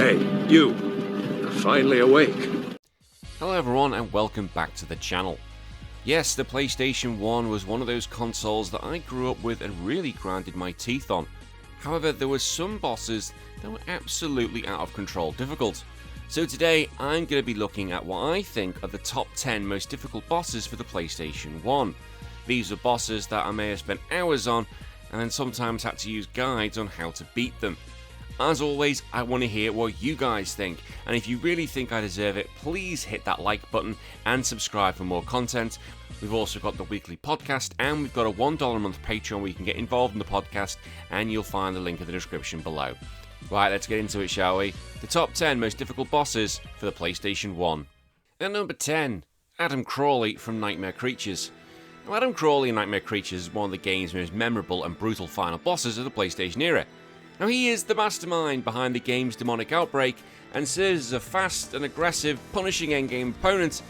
Hey, you. You're finally awake. Hello everyone and welcome back to the channel. Yes, the PlayStation 1 was one of those consoles that I grew up with and really grinded my teeth on. However, there were some bosses that were absolutely out of control difficult. So today I'm going to be looking at what I think are the top 10 most difficult bosses for the PlayStation 1. These are bosses that I may have spent hours on and then sometimes had to use guides on how to beat them. As always, I want to hear what you guys think, and if you really think I deserve it, please hit that like button and subscribe for more content. We've also got the weekly podcast, and we've got a $1 a month Patreon where you can get involved in the podcast, and you'll find the link in the description below. Right, let's get into it, shall we? The top 10 most difficult bosses for the PlayStation 1. At number 10, Adam Crawley from Nightmare Creatures. Now, Adam Crawley in Nightmare Creatures is one of the game's most memorable and brutal final bosses of the PlayStation era. Now, he is the mastermind behind the game's demonic outbreak and serves as a fast and aggressive, punishing endgame opponent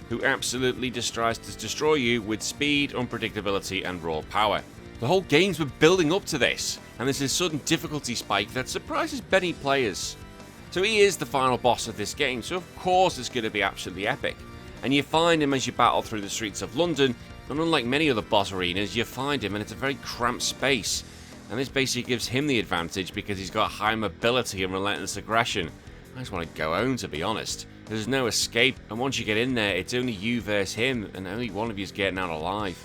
who absolutely tries to destroy you with speed, unpredictability, and raw power. The whole game's been building up to this, and there's this sudden difficulty spike that surprises many players. So he is the final boss of this game, so of course it's going to be absolutely epic. And you find him as you battle through the streets of London, and unlike many other boss arenas, you find him and it's a very cramped space. And this basically gives him the advantage because he's got high mobility and relentless aggression. I just want to go home, to be honest. There's no escape, and once you get in there, it's only you versus him, and only one of you is getting out alive.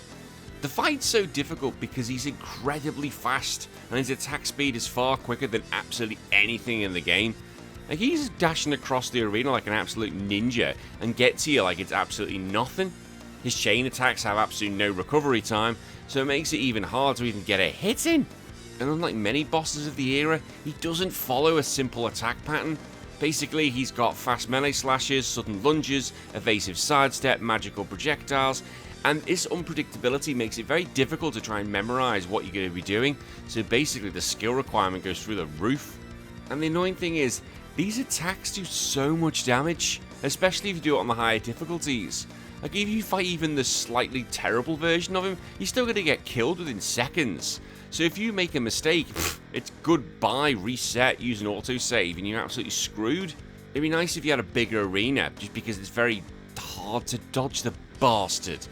The fight's so difficult because he's incredibly fast, and his attack speed is far quicker than absolutely anything in the game. Like, he's dashing across the arena like an absolute ninja, and get to you like it's absolutely nothing. His chain attacks have absolutely no recovery time, so it makes it even harder to even get a hit in. And unlike many bosses of the era, he doesn't follow a simple attack pattern. Basically, he's got fast melee slashes, sudden lunges, evasive sidestep, magical projectiles, and this unpredictability makes it very difficult to try and memorize what you're going to be doing, so basically the skill requirement goes through the roof. And the annoying thing is, these attacks do so much damage, especially if you do it on the higher difficulties. Like, if you fight even the slightly terrible version of him, you're still going to get killed within seconds. So if you make a mistake, it's goodbye, reset, use an autosave, and you're absolutely screwed. It'd be nice if you had a bigger arena, just because it's very hard to dodge the bastard.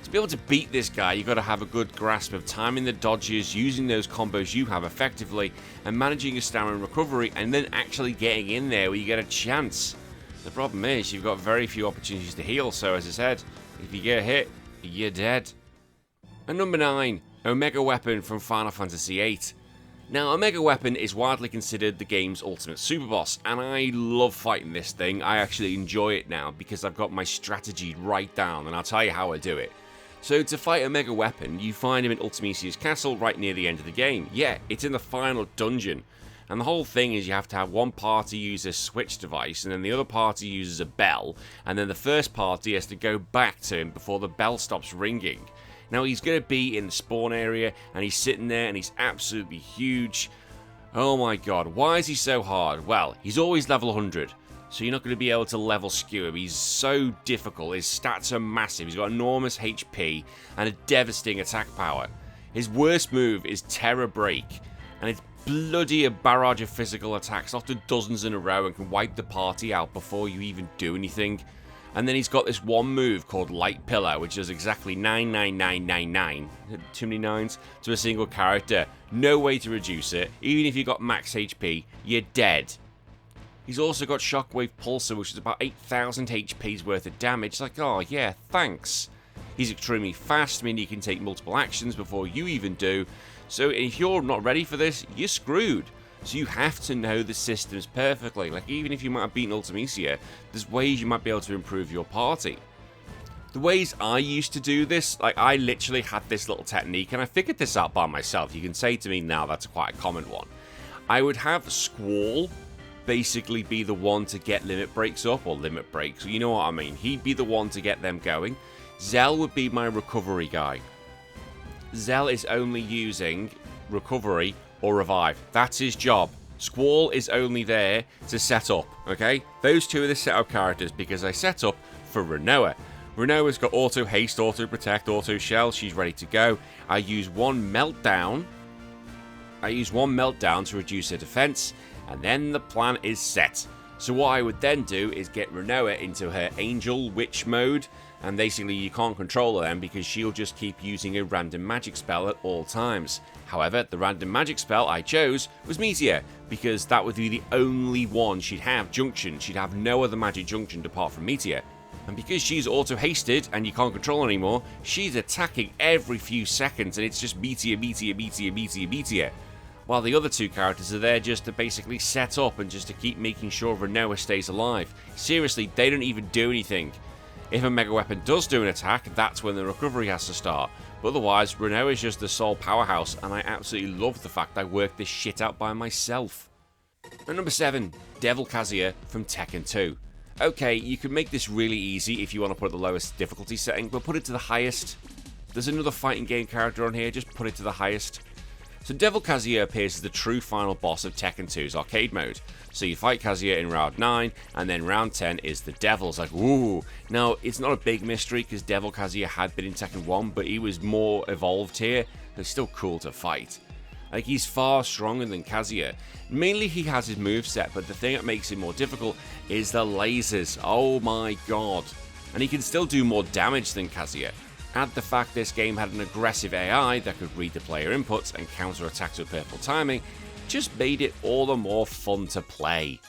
To be able to beat this guy, you've got to have a good grasp of timing the dodges, using those combos you have effectively, and managing your stamina and recovery, and then actually getting in there where you get a chance. The problem is, you've got very few opportunities to heal, so as I said, if you get hit, you're dead. And number 9. Omega Weapon from Final Fantasy VIII. Now, Omega Weapon is widely considered the game's ultimate super boss, and I love fighting this thing. I actually enjoy it now because I've got my strategy right down, and I'll tell you how I do it. So to fight Omega Weapon, you find him in Ultimecia's castle right near the end of the game. Yeah, it's in the final dungeon. And the whole thing is you have to have one party use a switch device, and then the other party uses a bell, and then the first party has to go back to him before the bell stops ringing. Now, he's going to be in the spawn area, and he's sitting there, and he's absolutely huge. Oh my god, why is he so hard? Well, he's always level 100, so you're not going to be able to level skew him. He's so difficult, his stats are massive, he's got enormous HP, and a devastating attack power. His worst move is Terror Break, and it's bloody a barrage of physical attacks, often dozens in a row, and can wipe the party out before you even do anything. And then he's got this one move called Light Pillar, which does exactly 99999, too many nines, to a single character. No way to reduce it. Even if you got max HP, you're dead. He's also got Shockwave Pulsar, which is about 8,000 HP's worth of damage. Like, oh yeah, thanks. He's extremely fast, meaning he can take multiple actions before you even do. So if you're not ready for this, you're screwed. So you have to know the systems perfectly. Like, even if you might have beaten Ultimecia, there's ways you might be able to improve your party. The ways I used to do this, like, I literally had this little technique, and I figured this out by myself. You can say to me now that's quite a common one. I would have Squall basically be the one to get limit breaks up, or limit breaks, you know what I mean. He'd be the one to get them going. Zell would be my recovery guy. Zell is only using recovery or revive. That's his job. Squall is only there to set up, okay? Those two are the setup characters because I set up for Renoa. Renoa's got auto haste, auto protect, auto shell. She's ready to go. I use one meltdown to reduce her defense, and then the plan is set. So what I would then do is get Renoa into her Angel Witch mode, and basically you can't control her then because she'll just keep using a random magic spell at all times. However, the random magic spell I chose was Meteor, because that would be the only one she'd have junctioned. She'd have no other magic junctioned apart from Meteor. And because she's auto-hasted and you can't control her anymore, she's attacking every few seconds and it's just Meteor, Meteor, Meteor, Meteor, Meteor. While the other two characters are there just to basically set up and just to keep making sure Renoa stays alive. Seriously, they don't even do anything. If a Mega Weapon does do an attack, that's when the recovery has to start. But otherwise, Renoa is just the sole powerhouse, and I absolutely love the fact I worked this shit out by myself. And number 7, Devil Kazuya from Tekken 2. Okay, you can make this really easy if you want to put it at the lowest difficulty setting, but put it to the highest. There's another fighting game character on here, just put it to the highest. So Devil Kazuya appears as the true final boss of Tekken 2's arcade mode. So you fight Kazuya in round 9, and then round 10 is the Devil's. Like, ooh. Now, it's not a big mystery, because Devil Kazuya had been in Tekken 1, but he was more evolved here. It's still cool to fight. Like, he's far stronger than Kazuya. Mainly he has his moveset, but the thing that makes it more difficult is the lasers. Oh my god. And he can still do more damage than Kazuya. Add the fact this game had an aggressive AI that could read the player inputs and counter attacks with perfect timing, just made it all the more fun to play.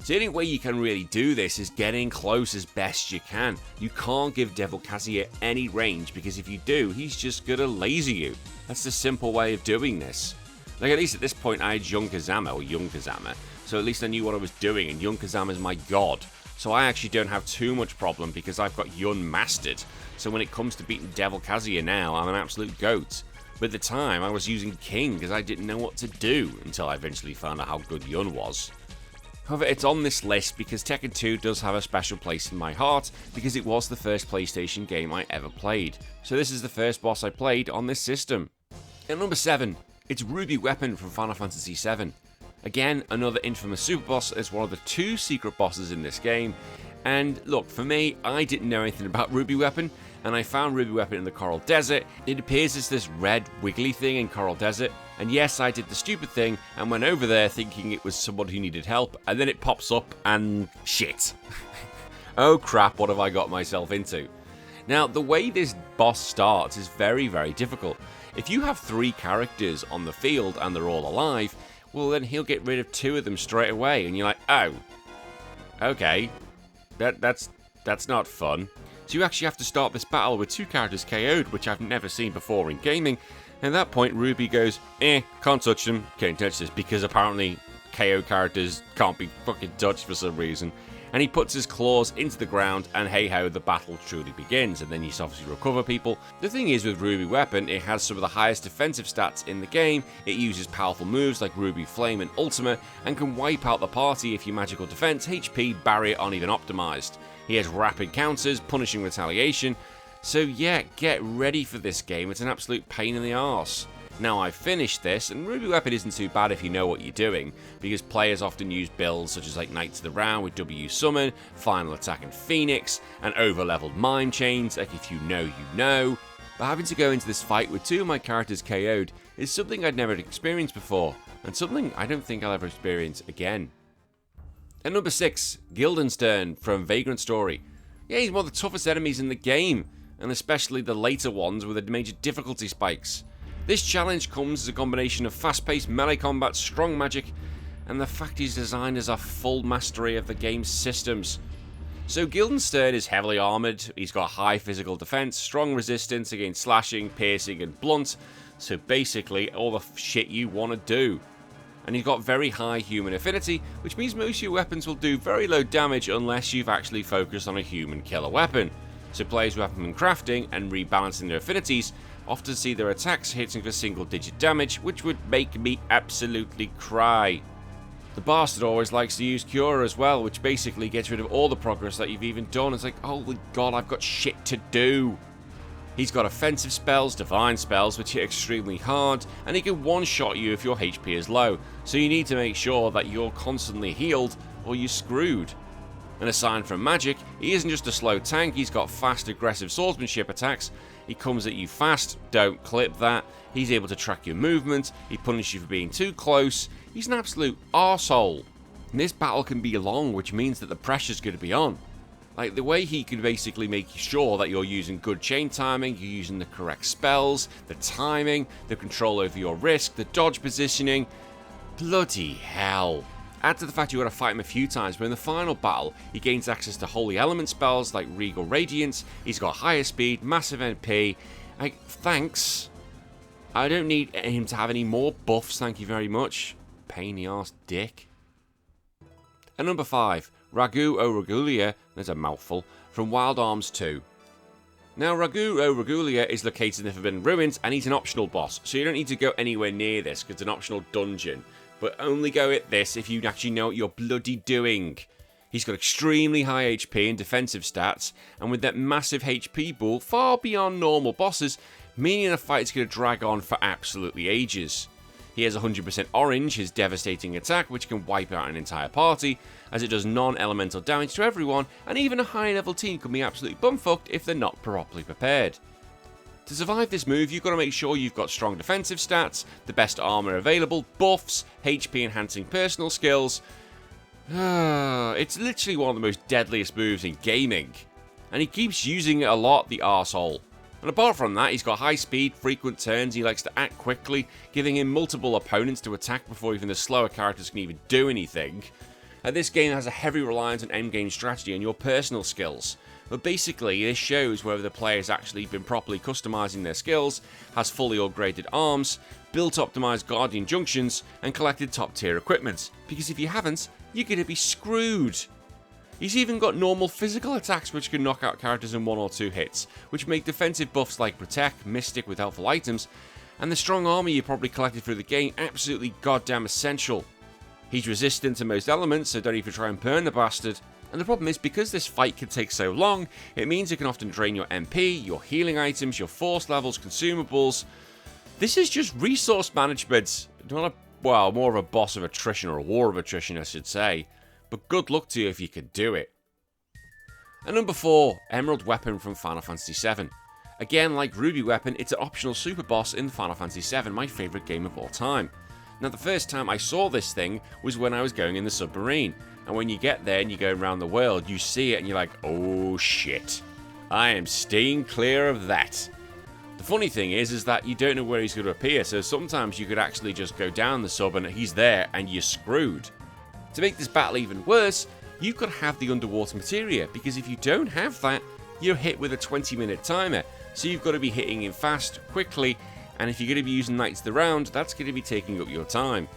The only way you can really do this is getting close as best you can. You can't give Devil Kazuya any range, because if you do, he's just gonna laser you. That's the simple way of doing this. Like, at least at this point I had Young Kazama, so at least I knew what I was doing, and Young Kazama's my god. So I actually don't have too much problem because I've got Yun mastered. So when it comes to beating Devil Kazuya now, I'm an absolute goat. But at the time, I was using King because I didn't know what to do until I eventually found out how good Yun was. However, it's on this list because Tekken 2 does have a special place in my heart because it was the first PlayStation game I ever played. So this is the first boss I played on this system. At number 7, it's Ruby Weapon from Final Fantasy VII. Again, another infamous super boss as one of the 2 secret bosses in this game. And look, for me, I didn't know anything about Ruby Weapon, and I found Ruby Weapon in the Coral Desert. It appears as this red wiggly thing in Coral Desert, and yes, I did the stupid thing and went over there thinking it was someone who needed help, and then it pops up and shit. Oh crap, what have I got myself into? Now, the way this boss starts is very, very difficult. If you have 3 characters on the field and they're all alive, well then he'll get rid of 2 of them straight away, and you're like, oh, okay, that's not fun. So you actually have to start this battle with 2 characters KO'd, which I've never seen before in gaming. And at that point, Ruby goes, can't touch them, can't touch this, because apparently KO characters can't be fucking touched for some reason. And he puts his claws into the ground, and hey ho, the battle truly begins, and then you obviously recover people. The thing is with Ruby Weapon, it has some of the highest defensive stats in the game. It uses powerful moves like Ruby Flame and Ultima, and can wipe out the party if your magical defense, HP, barrier aren't even optimized. He has rapid counters, punishing retaliation. So yeah, get ready for this game, it's an absolute pain in the arse. Now I've finished this, and Ruby Weapon isn't too bad if you know what you're doing, because players often use builds such as like Knights of the Round with W Summon, Final Attack and Phoenix, and over-leveled Mime Chains, like if you know, you know. But having to go into this fight with 2 of my characters KO'd is something I'd never experienced before, and something I don't think I'll ever experience again. At number 6, Guildenstern from Vagrant Story. Yeah, he's one of the toughest enemies in the game, and especially the later ones with the major difficulty spikes. This challenge comes as a combination of fast-paced melee combat, strong magic, and the fact he's designed as a full mastery of the game's systems. So Guildenstern is heavily armoured, he's got high physical defense, strong resistance against slashing, piercing and blunt, so basically all the shit you want to do. And he's got very high human affinity, which means most of your weapons will do very low damage unless you've actually focused on a human killer weapon. So players who have been crafting and rebalancing their affinities often see their attacks hitting for single-digit damage, which would make me absolutely cry. The bastard always likes to use Cure as well, which basically gets rid of all the progress that you've even done. It's like, holy god, I've got shit to do. He's got offensive spells, divine spells, which hit extremely hard, and he can one-shot you if your HP is low, so you need to make sure that you're constantly healed, or you're screwed. And aside from magic, he isn't just a slow tank, he's got fast aggressive swordsmanship attacks. He comes at you fast, don't clip that. He's able to track your movement, he punishes you for being too close. He's an absolute arsehole. And this battle can be long, which means that the pressure's going to be on. Like, the way he can basically make sure that you're using good chain timing, you're using the correct spells, the timing, the control over your risk, the dodge positioning. Bloody hell. Add to the fact you got to fight him a few times, but in the final battle, he gains access to holy element spells like Regal Radiance, he's got higher speed, massive MP. Like, thanks. I don't need him to have any more buffs, thank you very much. Pain in the arse dick. And number 5, Ragu o Regulia, there's a mouthful, from Wild Arms 2. Now, Ragu o Regulia is located in the Forbidden Ruins, and he's an optional boss, so you don't need to go anywhere near this, because it's an optional dungeon. But only go at this if you actually know what you're bloody doing. He's got extremely high HP and defensive stats, and with that massive HP pool, far beyond normal bosses, meaning the fight's going to drag on for absolutely ages. He has 100% orange, his devastating attack, which can wipe out an entire party, as it does non-elemental damage to everyone, and even a high level team can be absolutely bumfucked if they're not properly prepared. To survive this move, you've got to make sure you've got strong defensive stats, the best armor available, buffs, HP enhancing personal skills. It's literally one of the most deadliest moves in gaming, and he keeps using it a lot, the arsehole. And apart from that, he's got high speed, frequent turns, he likes to act quickly, giving him multiple opponents to attack before even the slower characters can even do anything. This game has a heavy reliance on endgame strategy and your personal skills. But basically, this shows whether the player's actually been properly customizing their skills, has fully upgraded arms, built optimized guardian junctions, and collected top tier equipment. Because if you haven't, you're going to be screwed. He's even got normal physical attacks which can knock out characters in 1 or 2 hits, which make defensive buffs like Protect, Mystic with helpful items, and the strong armor you probably collected through the game absolutely goddamn essential. He's resistant to most elements, so don't even try and burn the bastard. And the problem is, because this fight can take so long, it means it can often drain your MP, your healing items, your force levels, consumables. This is just resource management, more of a boss of attrition, or a war of attrition I should say. But good luck to you if you could do it. And number 4, Emerald Weapon from Final Fantasy VII. Again, like Ruby Weapon, it's an optional super boss in Final Fantasy VII, my favourite game of all time. Now, the first time I saw this thing was when I was going in the submarine. And when you get there and you go around the world, you see it and you're like, oh shit, I am staying clear of that. The funny thing is that you don't know where he's going to appear, so sometimes you could actually just go down the sub and he's there and you're screwed. To make this battle even worse, you've got to have the underwater materia, because if you don't have that, you're hit with a 20-minute timer. So you've got to be hitting him fast, quickly, and if you're going to be using Knights of the Round, that's going to be taking up your time.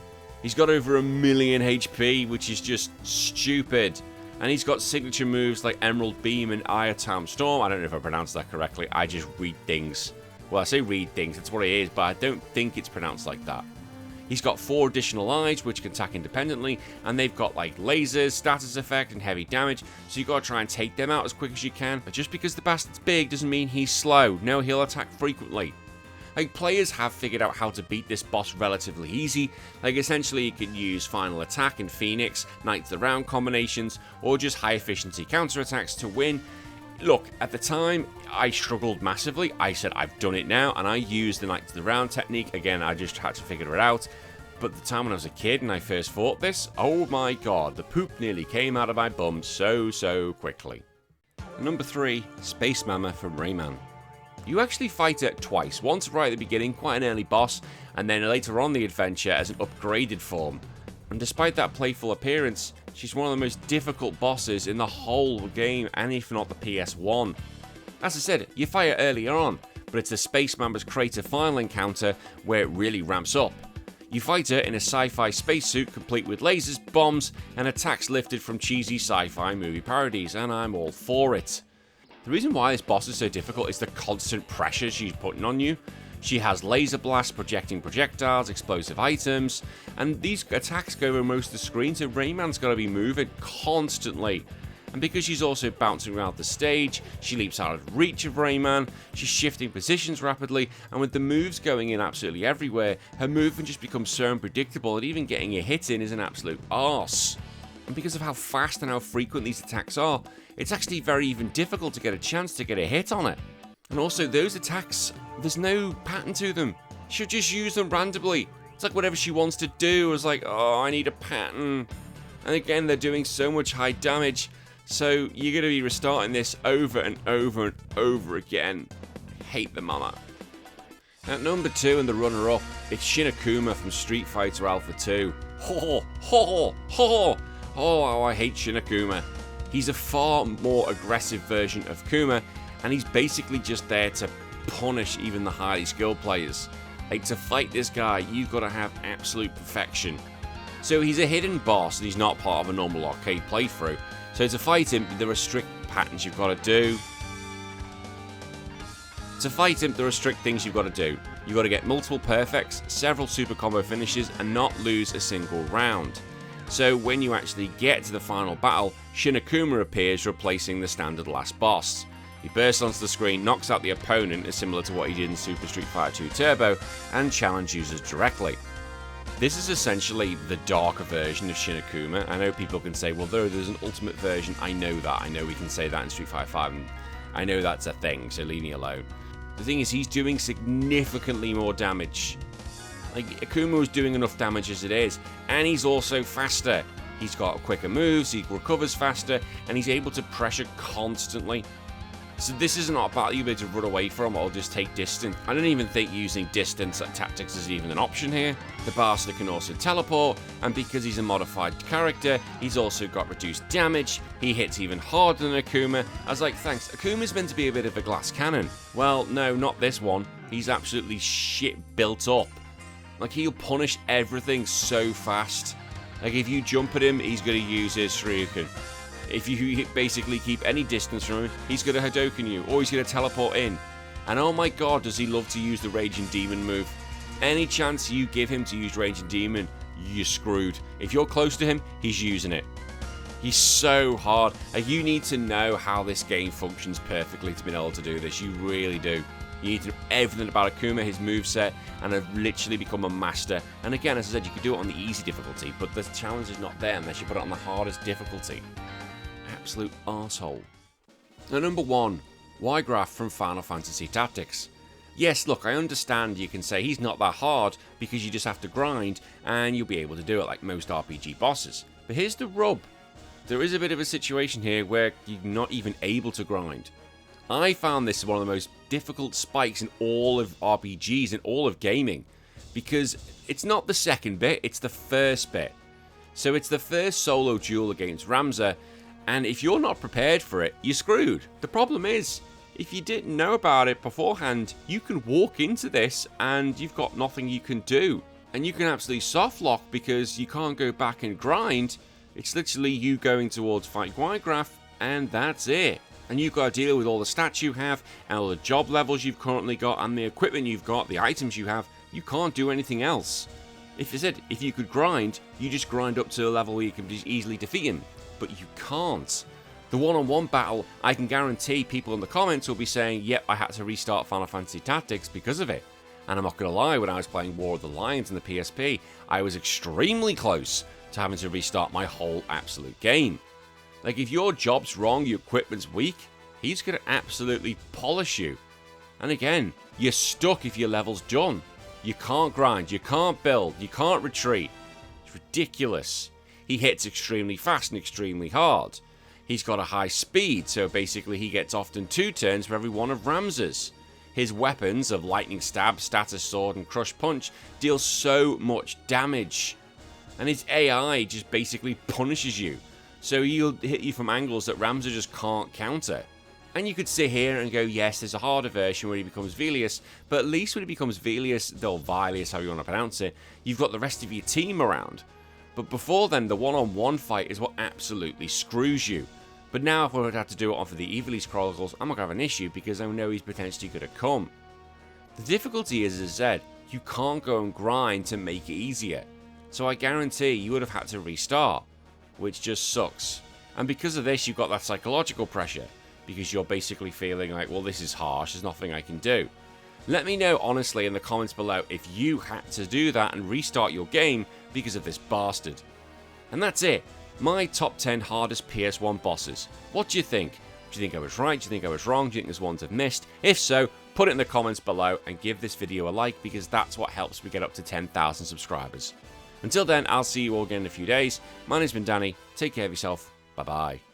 He's got over 1 million HP, which is just stupid. And he's got signature moves like Emerald Beam and Iotam Storm. I don't know if I pronounced that correctly, I just read things. Well, I say read things, that's what it is, but I don't think it's pronounced like that. He's got 4 additional eyes, which can attack independently, and they've got like lasers, status effect, and heavy damage, so you've got to try and take them out as quick as you can. But just because the bastard's big doesn't mean he's slow. No, he'll attack frequently. Like, players have figured out how to beat this boss relatively easy. Like, essentially you can use Final Attack and Phoenix, Knights of the Round combinations, or just high efficiency counterattacks to win. Look, at the time, I struggled massively. I said, I've done it now, and I used the Knights of the Round technique. Again, I just had to figure it out. But the time when I was a kid and I first fought this, oh my god, the poop nearly came out of my bum so quickly. Number 3, Space Mama from Rayman. You actually fight it twice, once right at the beginning, quite an early boss, and then later on the adventure as an upgraded form. And despite that playful appearance, she's one of the most difficult bosses in the whole game, and if not the PS1. As I said, you fight her earlier on, but it's the Space Mama's crater final encounter where it really ramps up. You fight her in a sci-fi spacesuit complete with lasers, bombs, and attacks lifted from cheesy sci-fi movie parodies, and I'm all for it. The reason why this boss is so difficult is the constant pressure she's putting on you. She has laser blasts, projecting projectiles, explosive items, and these attacks go over most of the screen, so Rayman's got to be moving constantly. And because she's also bouncing around the stage, she leaps out of reach of Rayman, she's shifting positions rapidly, and with the moves going in absolutely everywhere, her movement just becomes so unpredictable that even getting a hit in is an absolute arse. And because of how fast and how frequent these attacks are, it's actually very even difficult to get a chance to get a hit on it. And also, those attacks, there's no pattern to them. She'll just use them randomly. It's like whatever she wants to do is like, oh, I need a pattern. And again, they're doing so much high damage, so you're going to be restarting this over and over and over again. Hate the mama. At number 2 and the runner-up, it's Shin Akuma from Street Fighter Alpha 2. Ho ho ho! Oh, I hate Shin Akuma. He's a far more aggressive version of Kuma, and he's basically just there to punish even the highly skilled players. Like, to fight this guy, you've got to have absolute perfection. So he's a hidden boss, and he's not part of a normal arcade playthrough. So to fight him, there are strict patterns you've got to do. To fight him, there are strict things you've got to do. You've got to get multiple perfects, several super combo finishes, and not lose a single round. So when you actually get to the final battle, Shin Akuma appears, replacing the standard last boss. He bursts onto the screen, knocks out the opponent, similar to what he did in Super Street Fighter 2 Turbo, and challenge users directly. This is essentially the darker version of Shin Akuma. I know people can say, well, there's an ultimate version. I know that. I know we can say that in Street Fighter 5, and I know that's a thing, so leave me alone. The thing is, he's doing significantly more damage. Like, Akuma was doing enough damage as it is, and he's also faster. He's got quicker moves, he recovers faster, and he's able to pressure constantly. So this is not a battle you'll be able to run away from or just take distance. I don't even think using distance tactics is even an option here. The bastard can also teleport, and because he's a modified character, he's also got reduced damage. He hits even harder than Akuma. I was like, thanks, Akuma's meant to be a bit of a glass cannon. Well, no, not this one. He's absolutely shit built up. Like, he'll punish everything so fast. Like, if you jump at him, he's going to use his Shuriken. If you basically keep any distance from him, he's going to Hadouken you, or he's going to teleport in. And oh my god, does he love to use the Raging Demon move. Any chance you give him to use Raging Demon, you're screwed. If you're close to him, he's using it. He's so hard. You need to know how this game functions perfectly to be able to do this. You really do. You need to know everything about Akuma, his moveset, and have literally become a master. And again, as I said, you can do it on the easy difficulty, but the challenge is not there unless you put it on the hardest difficulty. Absolute arsehole. Now, number 1, Ygraf from Final Fantasy Tactics. Yes, look, I understand you can say he's not that hard because you just have to grind and you'll be able to do it like most RPG bosses. But here's the rub. There is a bit of a situation here where you're not even able to grind. I found this one of the most difficult spikes in all of RPGs, in all of gaming, because it's not the second bit, it's the first bit. So it's the first solo duel against Ramza, and if you're not prepared for it, you're screwed. The problem is, if you didn't know about it beforehand, you can walk into this and you've got nothing you can do. And you can absolutely softlock because you can't go back and grind. It's literally you going towards fight Ygraf, and that's it. And you've got to deal with all the stats you have, and all the job levels you've currently got, and the equipment you've got, the items you have. You can't do anything else. If you could grind, you just grind up to a level where you can just easily defeat him. But you can't. The one-on-one battle, I can guarantee people in the comments will be saying, yep, I had to restart Final Fantasy Tactics because of it. And I'm not going to lie, when I was playing War of the Lions in the PSP, I was extremely close to having to restart my whole absolute game. Like, if your job's wrong, your equipment's weak, he's going to absolutely polish you. And again, you're stuck if your level's done. You can't grind, you can't build, you can't retreat. It's ridiculous. He hits extremely fast and extremely hard. He's got a high speed, so basically he gets often 2 turns for every one of Ramza's. His weapons of Lightning Stab, Status Sword, and Crush Punch deal so much damage. And his AI just basically punishes you. So he'll hit you from angles that Ramza just can't counter. And you could sit here and go, yes, there's a harder version where he becomes Velius, but at least when he becomes Velius, or Vilius, how you want to pronounce it, you've got the rest of your team around. But before then, the one-on-one fight is what absolutely screws you. But now if we would have to do it on for the Ivalice Chronicles, I'm not going to have an issue because I know he's potentially going to come. The difficulty is, as I said, you can't go and grind to make it easier. So I guarantee you would have had to restart, which just sucks. And because of this, you've got that psychological pressure, because you're basically feeling like, well, this is harsh, there's nothing I can do. Let me know honestly in the comments below if you had to do that and restart your game because of this bastard. And that's it. My top 10 hardest PS1 bosses. What do you think? Do you think I was right? Do you think I was wrong? Do you think there's ones I've missed? If so, put it in the comments below and give this video a like because that's what helps me get up to 10,000 subscribers. Until then, I'll see you all again in a few days. My name's been Danny. Take care of yourself. Bye bye.